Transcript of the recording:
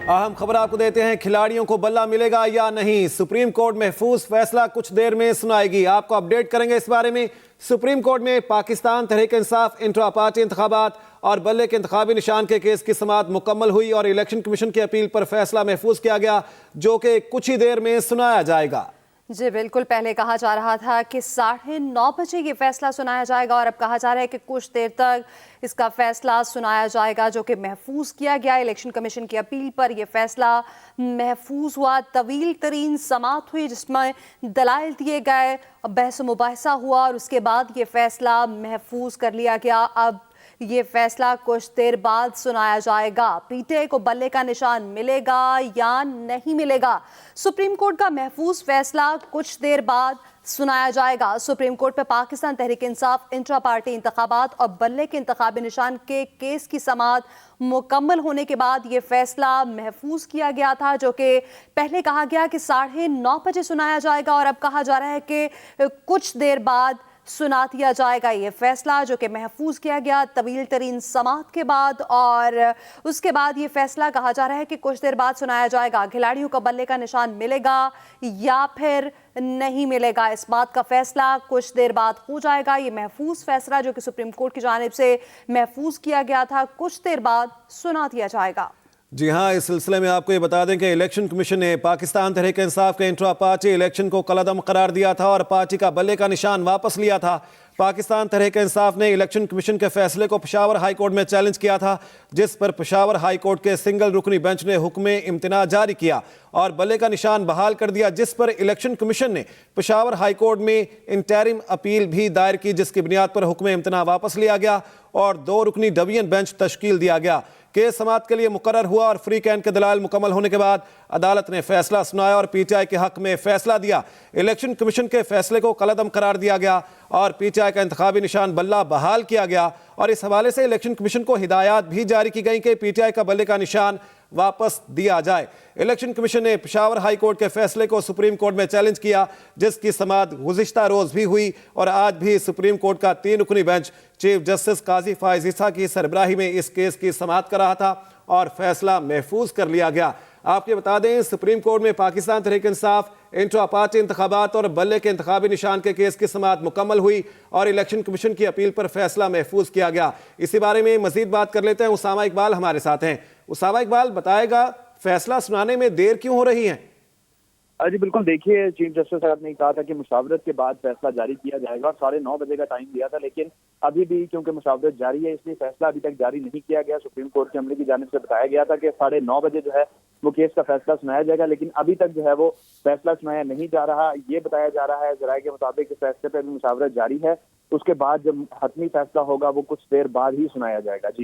अहम खबर आपको देते हैं, खिलाड़ियों को बल्ला मिलेगा या नहीं। सुप्रीम कोर्ट महफूज फैसला कुछ देर में सुनाएगी। आपको अपडेट करेंगे इस बारे में। सुप्रीम कोर्ट में पाकिस्तान तहरीक इंसाफ इंट्रा पार्टी इंतखाबात और बल्ले के इंतखाबी निशान के केस की समाअत मुकम्मल हुई और इलेक्शन कमीशन की अपील पर फैसला महफूज किया गया, जो कि कुछ ही देर में सुनाया जाएगा। जी बिल्कुल, पहले कहा जा रहा था कि 9:30 बजे ये फैसला सुनाया जाएगा और अब कहा जा रहा है कि कुछ देर तक इसका फैसला सुनाया जाएगा, जो कि महफूज किया गया। इलेक्शन कमीशन की अपील पर यह फैसला महफूज हुआ। तवील तरीन समाअत हुई जिसमें दलाइल दिए गए, बहस मुबाहिसा हुआ और उसके बाद ये फैसला महफूज कर लिया गया। अब ये फैसला कुछ देर बाद सुनाया जाएगा। पीटीआई को बल्ले का निशान मिलेगा या नहीं मिलेगा, सुप्रीम कोर्ट का महफूज फैसला कुछ देर बाद सुनाया जाएगा। सुप्रीम कोर्ट में पाकिस्तान तहरीक इंसाफ इंट्रा पार्टी इंतखाबात और बल्ले के इंतखाबी निशान के केस की समाअत मुकम्मल होने के बाद ये फैसला महफूज किया गया था, जो कि पहले कहा गया कि 9:30 बजे सुनाया जाएगा और अब कहा जा रहा है कि कुछ देर बाद सुना दिया जाएगा ये फैसला, जो कि महफूज किया गया तवील तरीन समाअत के बाद। और उसके बाद ये फैसला कहा जा रहा है कि कुछ देर बाद सुनाया जाएगा। खिलाड़ियों को बल्ले का निशान मिलेगा या फिर नहीं मिलेगा, इस बात का फैसला कुछ देर बाद हो जाएगा। ये महफूज फैसला जो कि सुप्रीम कोर्ट की जानिब से महफूज किया गया था, कुछ देर बाद सुना दिया जाएगा। जी हाँ, इस सिलसिले में आपको ये बता दें कि इलेक्शन कमीशन ने पाकिस्तान तहरीक इंसाफ के इंट्रा पार्टी इलेक्शन को कलअदम करार दिया था और पार्टी का बल्ले का निशान वापस लिया था। पाकिस्तान तहरीक इंसाफ ने इलेक्शन कमीशन के फैसले को पेशावर हाई कोर्ट में चैलेंज किया था, जिस पर पेशावर हाई कोर्ट के सिंगल रुकनी बेंच ने हुक्म इम्तिना जारी किया और बल्ले का निशान बहाल कर दिया, जिस पर इलेक्शन कमीशन ने पेशावर हाई कोर्ट में इंटरिम अपील भी दायर की, जिसकी बुनियाद पर हुक्म इम्तिना वापस लिया गया और 2 रुकनी डिवीजन बेंच तश्कील दिया गया। केस समाअत के लिए मुकर्रर हुआ और फ्री कैन के दलाल मुकम्मल होने के बाद अदालत ने फैसला सुनाया और पीटीआई के हक में फैसला दिया। इलेक्शन कमीशन के फैसले को कलअदम करार दिया गया और पीटीआई का इंतखाबी निशान बल्ला बहाल किया गया और इस हवाले से इलेक्शन कमीशन को हिदायत भी जारी की गई कि पीटीआई का बल्ले का निशान वापस दिया जाए। इलेक्शन कमीशन ने पेशावर हाई कोर्ट के फैसले को सुप्रीम कोर्ट में चैलेंज किया, जिसकी समाअत गुज़िश्ता रोज भी हुई और आज भी सुप्रीम कोर्ट का 3 रुकनी बेंच चीफ जस्टिस काजी फायज ईसा की सरबराही में इस केस की समाअत कर रहा था और फैसला महफूज कर लिया गया। आपको बता दें, सुप्रीम कोर्ट में पाकिस्तान तहरीक इंसाफ इंट्रा पार्टी इंतखाबात और बल्ले के इंतखाबी निशान के केस की समाअत मुकम्मल हुई और इलेक्शन कमीशन की अपील पर फैसला महफूज किया गया। इसी बारे में मजीद बात कर लेते हैं। उसामा इकबाल हमारे साथ हैं। उसामा इकबाल, बताएगा फैसला सुनाने में देर क्यों हो रही है? जी बिल्कुल, देखिए चीफ जस्टिस साहब ने कहा था कि मुशावरत के बाद फैसला जारी किया जाएगा और 9:30 बजे का टाइम दिया था, लेकिन अभी भी क्योंकि मुशावरत जारी है इसलिए फैसला अभी तक जारी नहीं किया गया। सुप्रीम कोर्ट के अमले की जानिब से बताया गया था कि 9:30 बजे जो है वो केस का फैसला सुनाया जाएगा, लेकिन अभी तक जो है वो फैसला सुनाया नहीं जा रहा। ये बताया जा रहा है जराये के मुताबिक कि फैसले पर भी मुशावरत जारी है, उसके बाद जब हतमी फैसला होगा वो कुछ देर बाद ही सुनाया जाएगा। जी